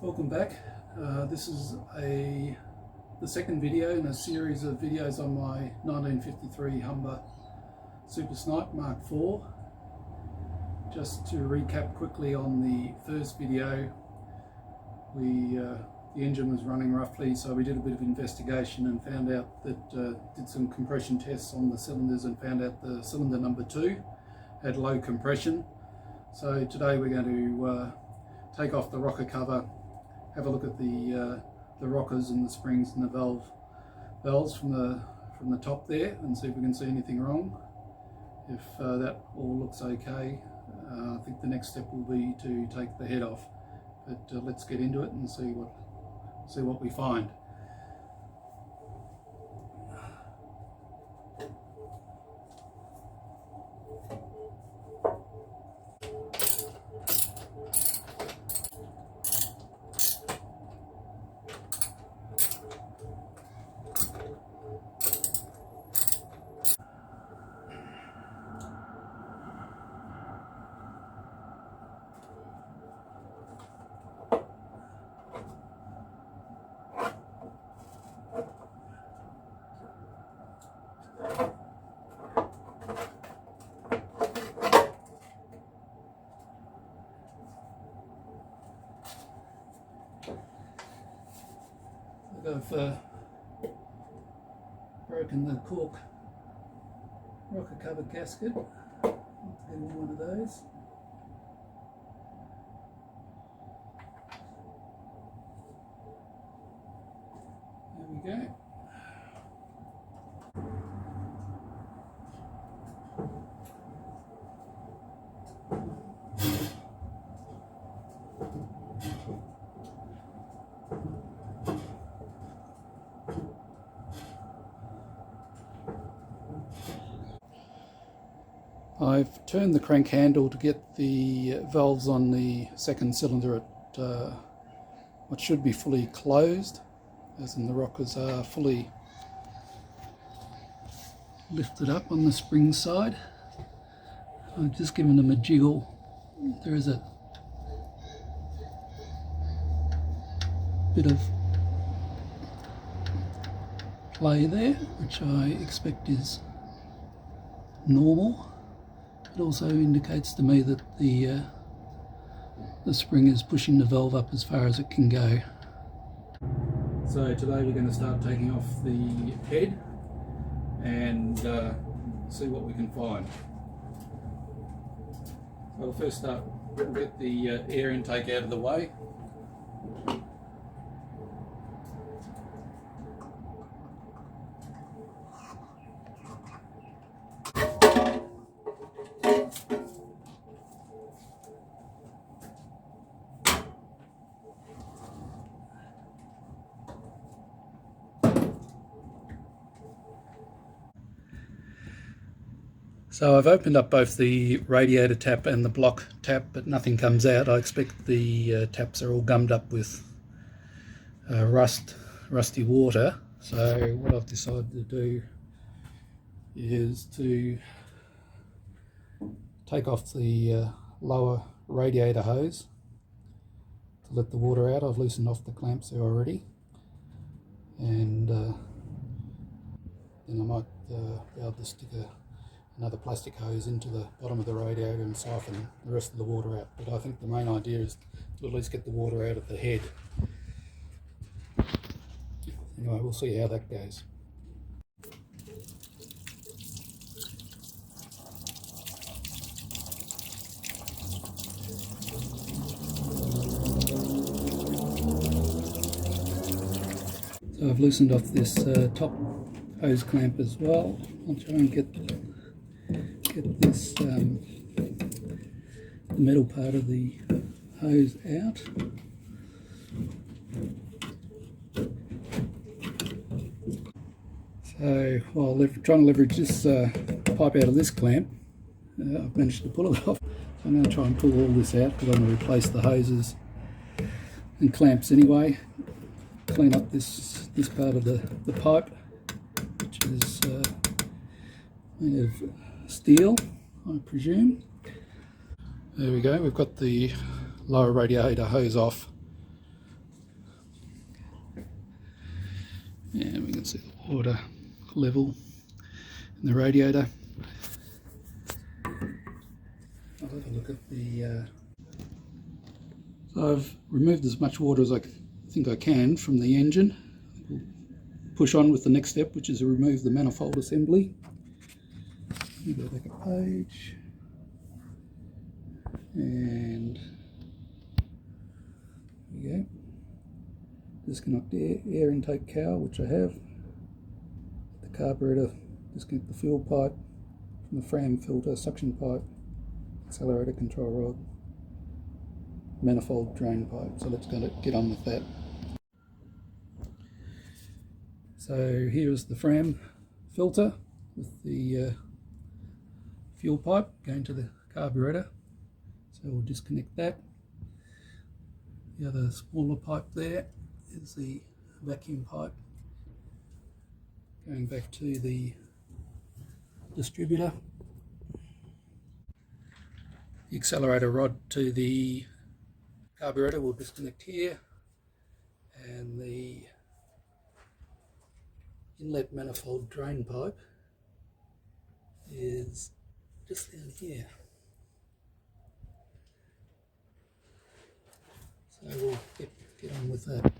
Welcome back. This is the second video in a series of videos on my 1953 Humber Super Snipe Mark IV. Just to recap quickly on the first video, the engine was running roughly, so we did a bit of investigation and found out that, did some compression tests on the cylinders and found out the cylinder number 2 had low compression. So today we're going to take off the rocker cover, have a look at the rockers and the springs and the valves from the top there, and see if we can see anything wrong. If that all looks okay, I think the next step will be to take the head off. But let's get into it and see what we find. I've broken the cork rocker cover gasket. I'll get in one of those. There we go. I've turned the crank handle to get the valves on the second cylinder at what should be fully closed, as in the rockers are fully lifted up on the spring side. I've just given them a jiggle. There is a bit of play there, which I expect is normal. It also indicates to me that the spring is pushing the valve up as far as it can go. So today we're going to start taking off the head and see what we can find. So we'll first start, we'll get the air intake out of the way. So I've opened up both the radiator tap and the block tap, but nothing comes out. I expect the taps are all gummed up with rusty water. So what I've decided to do is to take off the lower radiator hose to let the water out. I've loosened off the clamps there already, and then I might be able to stick another plastic hose into the bottom of the radiator and siphon the rest of the water out. But I think the main idea is to at least get the water out of the head. Anyway, we'll see how that goes. So I've loosened off this top hose clamp as well. I'll try and get this the metal part of the hose out. So while trying to leverage this pipe out of this clamp, I've managed to pull it off. So I'm going to try and pull all this out because I'm going to replace the hoses and clamps anyway. Clean up this part of the pipe, which is made of steel, I presume. There we go, we've got the lower radiator hose off. can see the water level in the radiator. I'll have a look at the... So I've removed as much water as I think I can from the engine. We'll push on with the next step, which is to remove the manifold assembly. Let me go back a page. And there we go. Disconnect the air intake cowl, which I have. The carburetor, disconnect the fuel pipe from the fan filter, suction pipe, accelerator control rod, manifold drain pipe. So let's get on with that. So here is the FRAM filter with the fuel pipe going to the carburetor. So we'll disconnect that. The other smaller pipe there is the vacuum pipe going back to the distributor. The accelerator rod to the carburetor will disconnect here, and the inlet manifold drain pipe is just down here. So we'll get on with that.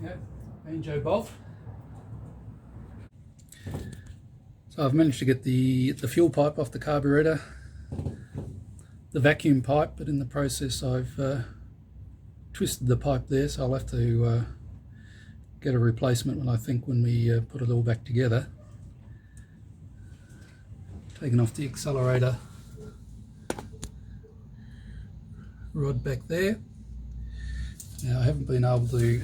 Yeah, banjo bolt. So I've managed to get the fuel pipe off the carburetor, the vacuum pipe, but in the process I've twisted the pipe there, so I'll have to get a replacement when we put it all back together. Taking off the accelerator rod back there. Now I haven't been able to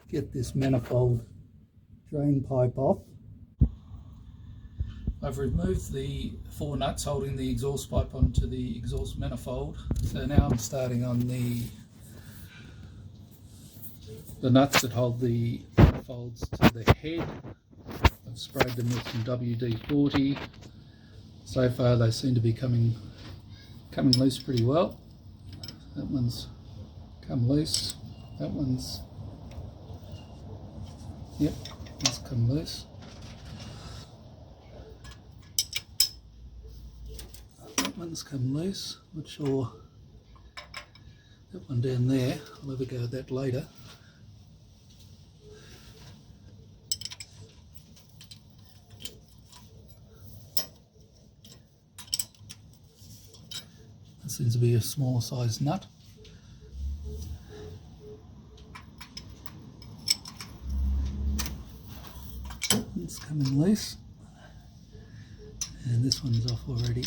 get this manifold drain pipe off. I've removed the 4 nuts holding the exhaust pipe onto the exhaust manifold. So now I'm starting on the nuts that hold the manifolds to the head. I've sprayed them with some WD-40. So far they seem to be coming loose pretty well. That one's come loose. That one's, yep, that's come loose. That one's come loose. Not sure. That one down there, I'll have a go at that later. That seems to be a smaller size nut. It's coming loose, and this one's off already.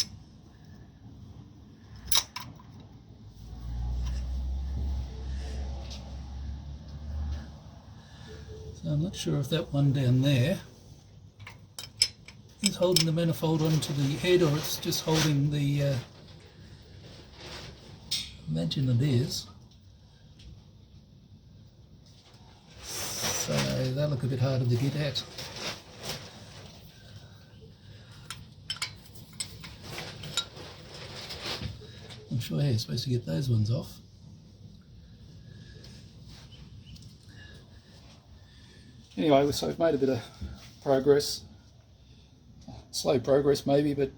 So I'm not sure if that one down there is holding the manifold onto the head, or it's just holding the imagine it is. So they look a bit harder to get at. I'm sure you're supposed to get those ones off. Anyway, so I've made a bit of progress. Slow progress maybe, but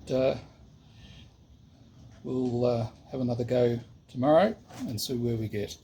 we'll have another go tomorrow and see where we get.